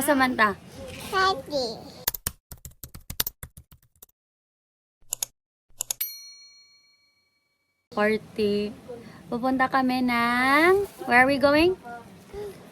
Asa man ta? Party. Party. Pupunta kami ng... Where are we going?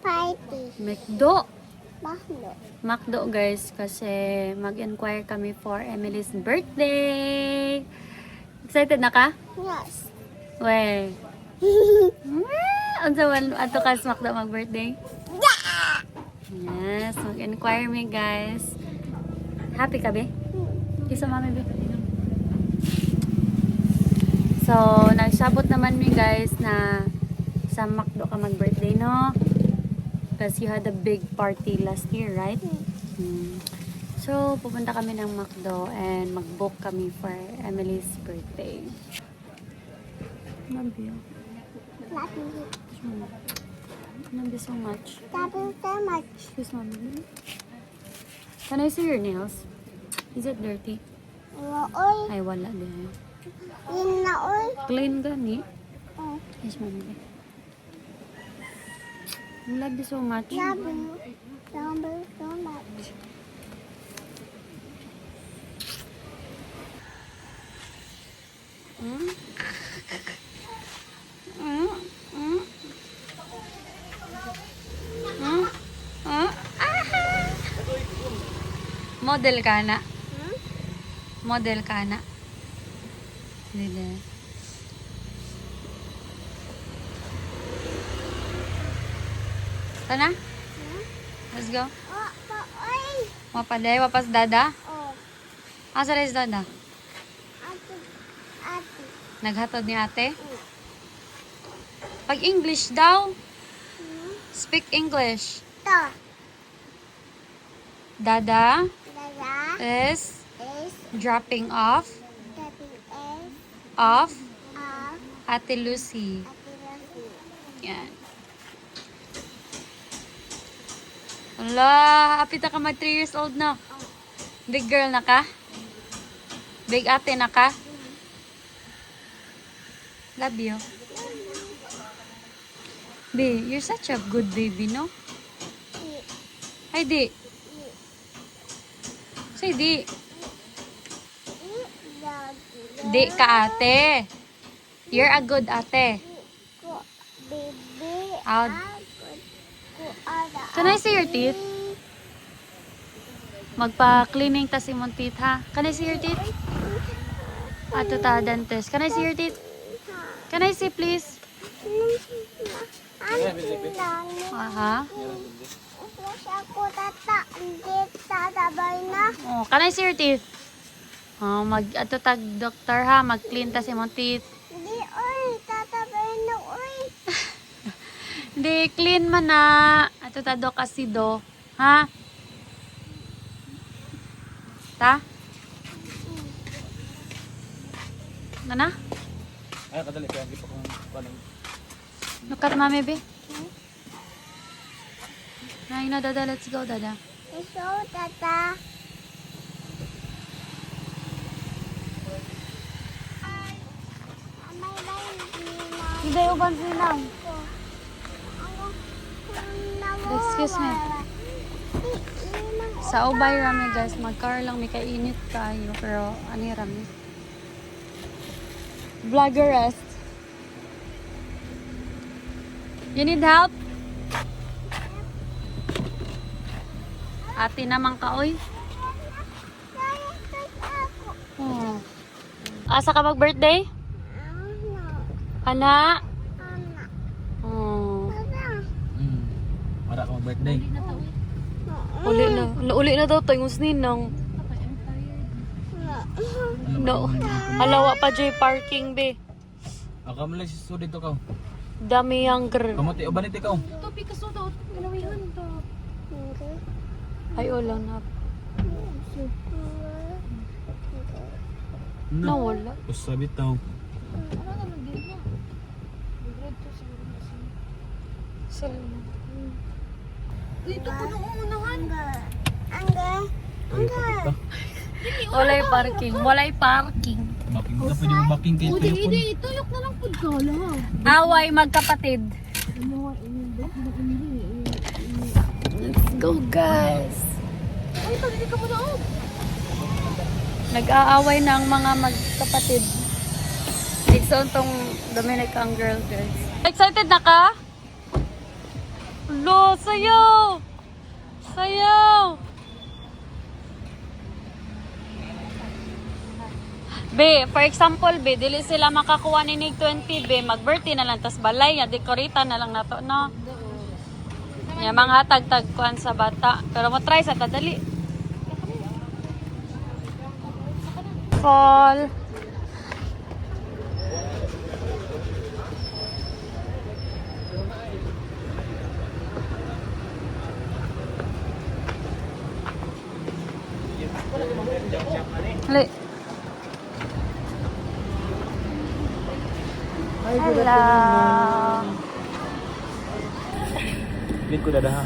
Party. McDo. Baklo. McDo guys kasi mag-inquire kami for Emily's birthday. Excited na ka? Yes. We. Unsa man ato ka sa McDo mag-birthday? Yes, mag-inquire me guys. Happy ka be? Isa mami be. So, nagsabot naman mi guys na sa McDo ka mag-birthday no? Because you had a big party last year, right? So, pupunta kami ng McDo and mag-book kami for Emily's birthday. Love you. Love you. Love you so much. Love you so much. Excuse mommy. Can I see your nails? Is it dirty? Oy. Ay, wala din. Yun na oy. Clean gani. Oh. Yes, mommy. Love you so much. Love you. Love you so much. Mm? Mm? Mm? Mm? Mm? Model ka na? Model ka na? Hindi. Tana? Let's go. Oh, oy. Mapaday, wapas dada. Oh. Asa rin dada? Ate. Ate. Naghatod ni ate? Pag English daw. Speak English. To. Dada Dada. is Is. dropping off Tapping is. of Of. Ate Lucy. Ate Lucy. Yan. Wala, apit na ka mag 3 years old na. Big girl na ka? Big ate na ka? Love you. Be, you're such a good baby, no? Ay, di. Say, di. Di ka ate. You're a good ate. Baby. Out. Can I see your teeth? Magpa-cleaning ta si mong teeth, ha? Can I see your teeth? Ato ta, dentist. Can I see your teeth? Can I see, please? Aha. Ako tata, hindi tatabay na. Oh, can I see your teeth? Oh, ato tag doctor ha, mag-clean ta si mong teeth. Hindi, oy, tatabay na, oy. Hindi, clean man na. Ato ta do kasi do. Ha? Ta? Na? Ay, kadali kaya hindi pa kung paano. Look at mommy, be. Ay, na, dada. Let's go, dada. So, tata. Hindi, uban silang. Excuse me. Sa Ubay rami guys, magkar lang may kainit kayo pero ani rami. Vloggerest. You need help? Ate naman ka oy. Oh. Asa ka mag-birthday? Ana? Oh. Para ka mag-birthday. Uli na daw tayo ninang. No. Alawa pa J parking be. Ako mo lang si dito ka. Dami younger. Kamuti o banit ikaw. Topi ka so daw, ginawihan to. Ay ulan na. Na. Nawala. Usabit tao. Ano naman din mo? Grade 2 siguro kasi. Salamat. Dito ko nung unahan. Angga. Kayo kapit ka. Walay parking. Walay parking. Mapping na pwede mo backing kayo. Hindi, hindi. Tuyok na lang po ka lang. Away magkapatid. Ano nga, ini. Let's go, guys. Ay, pagkili ka mo doon. Nag-aaway na ang mga magkapatid. Nagsoon tong Dominic ang girl, guys. Excited na ka? Lo, sayaw! Sayaw! Be, for example, be, dili sila makakuha ni Nig 20, be, mag-birthday na lang, tas balay, ya, dekorita na lang nato, no? Ya, mga tag-tagkuan sa bata. Pero mo try sa kadali. Fall. Hali. Hello. Bit ko dada ha.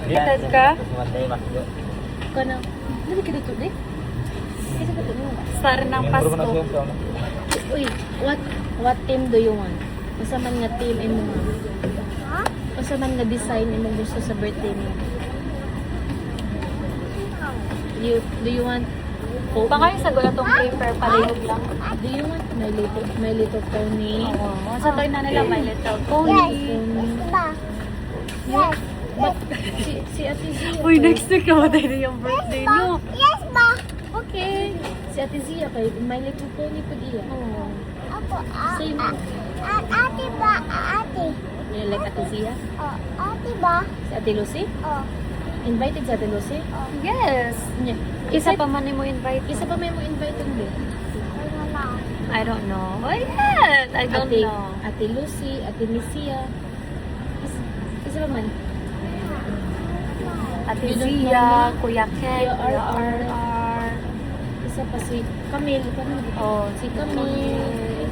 Excited ka? Kana. Dali ka dito, di? Kasi ba ito mo? Start ng Pasko. Uy, what team do you want? Usa man nga team imo nga. Ha? Usa man nga design imo gusto sa birthday mo. Do you want Baka yung sagot na itong paper, palihog lang. Do you want My Little Pony? Oo. Sa toy na nila, My Little Yes. Pony. Diba? Yes. But si Ate Zia. Uy, next week na matay na yung birthday, no? Yes, ba? Okay. Si Ate Zia kay My Little Pony pag iya. Oo. Ako, Same. ate ba? Ate. You like Ate Zia? Oh, ate ba? Si Ate Lucy? Oh, Invited sa Ate Lucy? Yes. Yeah. Isa pa man mo invite. Isa pa may mo invite din. ano na? I don't know. Oh, yes. I don't know. Ate Lucy, Ate Misia. Isa pa man. Ate You don't Zia, know? Kuya Ken, Kuya Kuya RR. RR. Isa pa si Camille. Oh, Si Camille.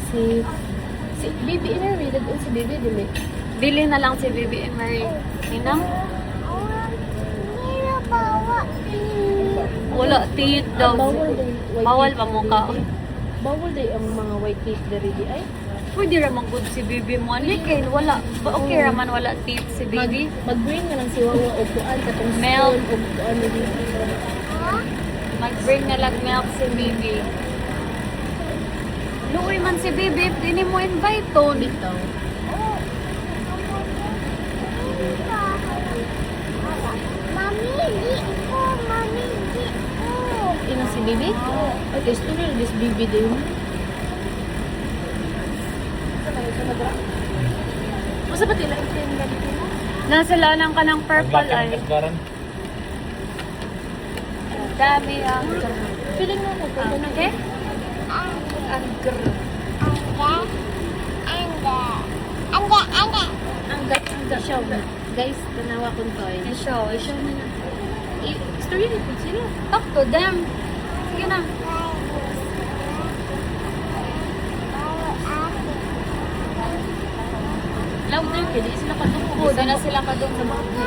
Si Baby Mary. Dadun si Baby dili. Bili na lang si Baby and Mary. Inang? Nila bawa. Wala, teeth daw. Bawal din. white Bawal teeth pa mo ka. diri. Bawal din ang mga white teeth diri di ay. Pwede raman good si Baby mo. Nikin, wala. Okay raman wala teeth si Baby. Mag-bring na lang si Wawa o kuan katong Milk. spoon o kuan na dito. Mag-bring na lang milk si Baby. Luoy man si Baby, di mo invite to. Bitaw. Mami, di ko. Mami, di ko. Ina si Bibi? Okay, story this Bibi din. Masa ba tila ito yung ganito mo? Nasa lanang ka ng purple ay. Dami ang Feeling mo ko pwede na okay? Ang grr. ang gat show na. Guys, tanawa kong toy. I-show. I-show na na. Story na po sila. Talk to them. Sige na. Louder ka, di sila katungko. Oo, di na sila kadong sa mga.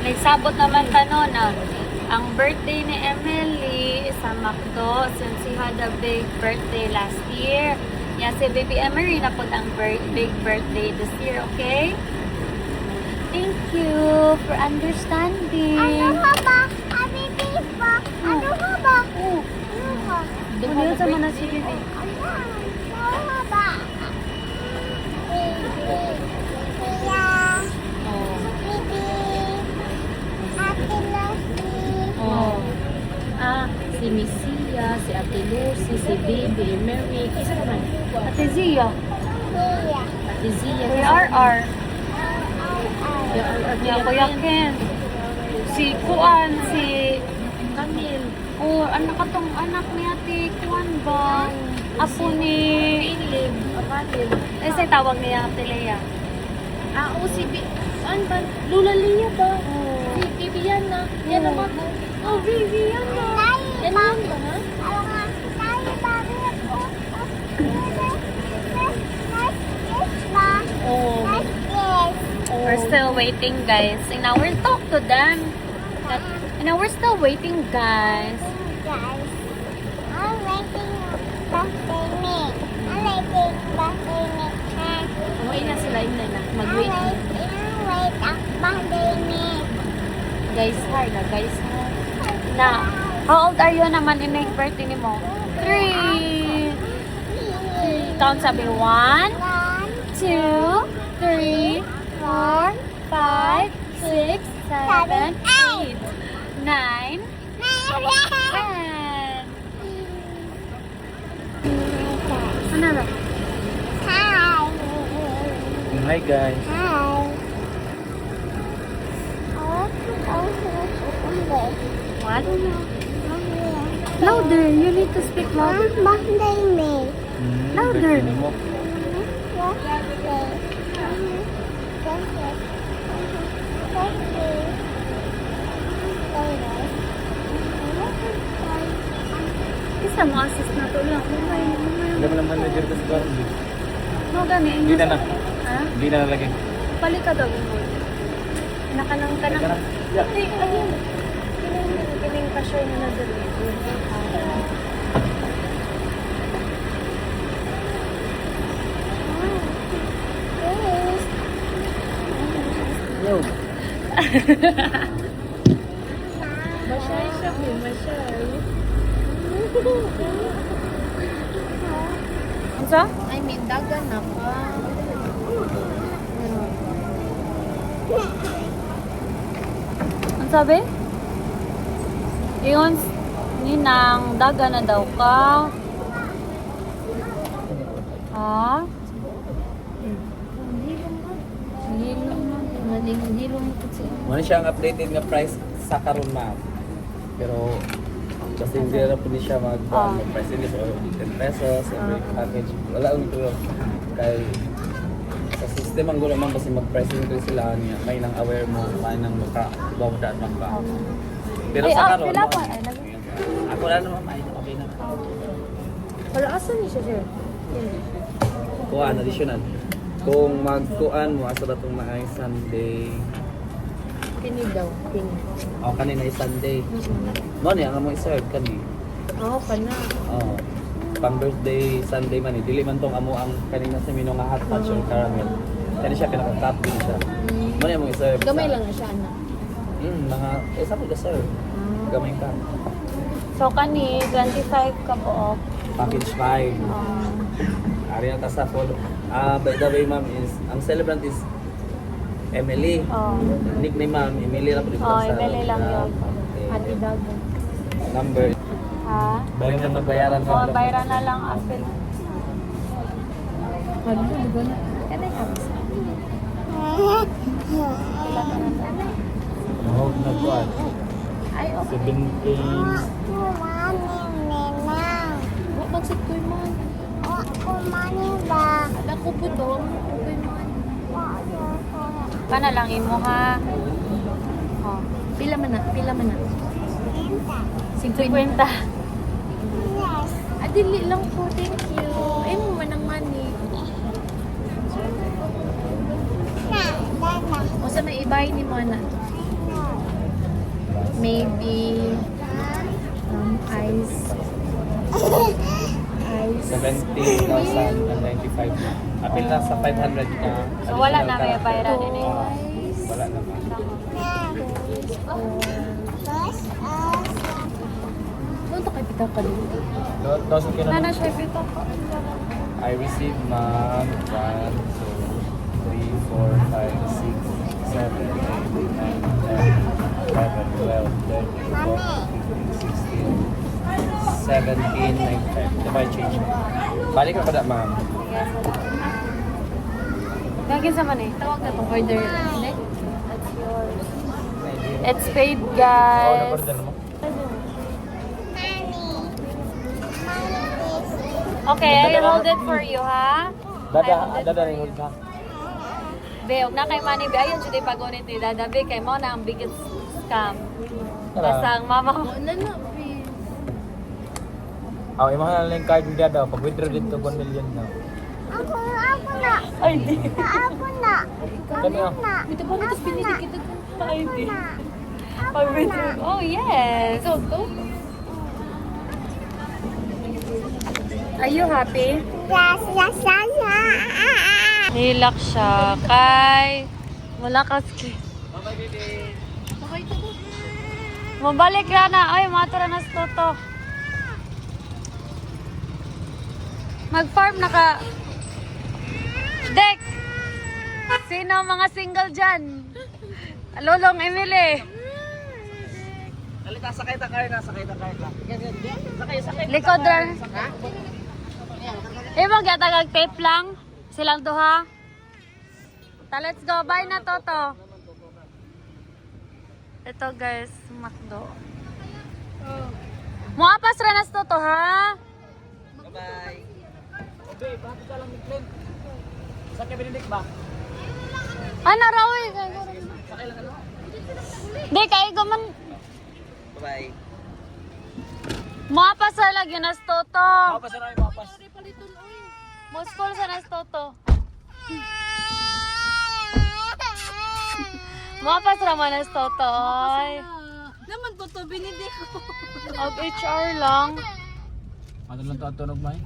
Nagsabot naman tanon na ang birthday ni Emily sa McDo since she had a big birthday last year. Yan si Baby Emery na po ang big birthday this year, okay? Thank you for understanding. Ano nga ba? Abi, ba? Ano nga ba? Ano nga? Ano sa mga si Baby? Ano nga ba? Bibi. Kuya. Oh. Bibi. Ate Lucy. Oh. Si Misia, si Ate Lucy, si Baby, Mary. Isa naman. Ate Zia. Kuya. Ate Zia. Kuya RR. Kuya RR. Yeah, Kuya Ken. Si Kuan, si... Camille. Oh, anak katong anak ni Ate Kuan ba? Apo ni... Philip. Camille. Eh, sa tawag niya Ate Lea. Oo, si ano ba? Lula Lia ba? Oh. Si Bibiana. Yan naman. Oh, Bibiana. Yan naman ba, ha? Ano nga? Tayo ba? Nice kiss ba? Oo. Nice kiss. Oo. We're still waiting, guys. And now we'll talk to them. And now we're still waiting, guys. Guys, I'm waiting birthday me. I'm waiting birthday me. Umuwi na sila yun na. I'm Mag-wait. wait ang birthday me. Guys, hard na. Guys, hard. Na, how old are you naman in yung birthday ni mo? 3. Count sabi, 1, 2, 3, 4, 5, 6, 7, 8, 9, 10. Ano ba? Hi. Hi guys. Hi. What? Louder. You need to speak louder. Birthday me. Louder. Birthday mo. Isa mo assist na to lang. Hindi mo lang manager ko sa barangay. No, gani. Hindi na na. Ha? Hindi na nalagay. Pali ka daw mo. Nakanang ka Teka na. lang. Yeah. Hindi, ayun. Kining pa-share na na doon. Yo. Masyay siya, masyay. Ano? I mean, dagan na pa. Ano sabi? Yun, ninang, daga na daw ka. Ha? Hilong po siya. Wala siyang updated nga price sa karon ma'am. Pero kasi hindi na po siya mag-price list or 10 pesos every package. Wala ang ito. Kay sa system ang gulo man kasi mag-price increase sila niya. May nang aware mo, may nang makabawdaan man ba. Pero Ay, sa karon pila pa. Ay, ako na naman may okay na. Wala, asan niya siya, sir? Kuan additional. Kung magkuan mo asa ba tong maay Sunday. Kini daw, kini. O kanina ay Sunday. Mo ni ang mo i-serve kani. Oo, pa na. Oh. Pang birthday Sunday man dili man tong amo ang kanina sa mino nga hot fudge or caramel. Kani siya pinaka-top din siya. Mo ni mo i-serve. Gamay sa- lang na siya, anak. mga sa mo serve. Gamay ka. So, kani, 25 ka po. Package 5. Ari na ta sa follow. By the way ma'am is ang celebrant is Emily. Nickname ma'am Emily ra po dito Oh, sa. Emily lang yun. Ate dagan. Number. Ha? Balik na magbayaran O, bayran na lang apel. Ano, di ba na? Ano yung abs? Oh, nagkuan. Ay, okay. 17. Huwag magsit ko yung man. Ala ko po to. Ako po yung man. Kana lang imo ha. Oh, Pila man na, pila man na. 50. Dili lang po, thank you. Ay mo man ang money. O sa may ibay ni mo na. Maybe ice. Ice. 17,095. Apil na sa 500 ka. So, wala na may bayran din eh. Wala naman. Doon to kay Pita ka din. Doesn't ka Nana na. siya ito. I received ma'am 1, 2, 3, 4, 5, 6, 7, 8, 9, 10, 11, 12, 13, 14, 15, 16, 17, 19. Diba I change? Balik ka pa na ma'am. Yes. Gagin sa man eh. Tawag na itong order. Hindi? That's yours. It's paid, Oo, guys. na-order mo. Okay, I hold it for you, ha? Dada rin hold ka. Be, huwag na kay Manny. Be, ayun, siya pagunit ni Dada. Be, kay mo na ang biggest scam. Basta ang mama ko. Wala na, please. Oh, imahan na lang yung card ni Dada. Pag-withdraw dito 1 million na. Ako na. Ay, di. Ako na. Kami oh. Na. Ito ba tapos pinili kita ko? Ay, di. Na. Oh, yes. Ikaw to? Are you happy? Yes, yes, yes, yes. Hilak siya. Kay, wala ka skin. Bye-bye, baby. Bakay ito ko. Mabalik na na. Ay, matura na sa toto. Mag-farm na ka. Dek! Sino ang mga single dyan? Lolong Emily. Halika, sakay na kayo na. Sakay na kayo na. Sakay. Likod rin. Ibang gatagag tape lang. Silang duha. Let's go. Bye na, Toto. Ito guys, McDo. Muapas rin na sa Toto, ha? Bye-bye. Okay, bakit ka lang ni Saan ka binidik ba? Ano raw eh? Sakay lang ano? Di, kayo gaman. Bye-bye. Muapas sa lagi na sa Toto. Mapas na rin, mapas. Muskol sa na sa Toto. Muapas raman na sa Toto. Ay. Naman po to, binili ko. HR lang. Ano lang ito ang tunog mo eh?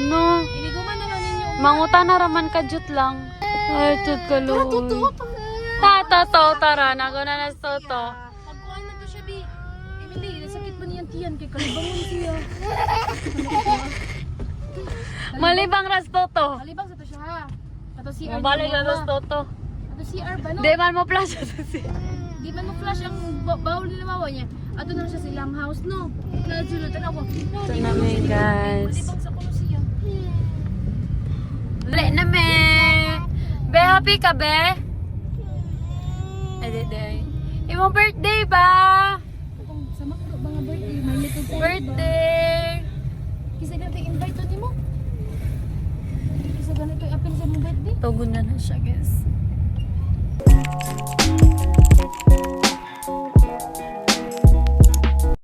No. Iniguman na lang ninyo. Manguta na raman ka jut lang. Ay, jut ka luoy. Toto, tara. Nago na na sa Toto. Pagkuhan na to siya, Bi. Emily, nasakit ba niyan tiyan? Kay kalibangon siya. Malibang ras Toto. Malibang sa to siya, ha? Ato CR. Mabalik na sa Toto. Ato CR ba, no? Di man mo flash sa siya. Di man mo flash ang bawal nila mawa niya. Ato na siya silang house, no? Nasulatan ako. No, Ito na may guys. Malibang sa kulo siya. Dali na me. Be, happy ka be? Ay, di. Imong birthday ba? Kung sa makro ba nga birthday, may little time ba? Birthday. Kisa ganito yung invite to ni mo. Kisa ganito yung apel sa mong birthday. Tugon na siya guys.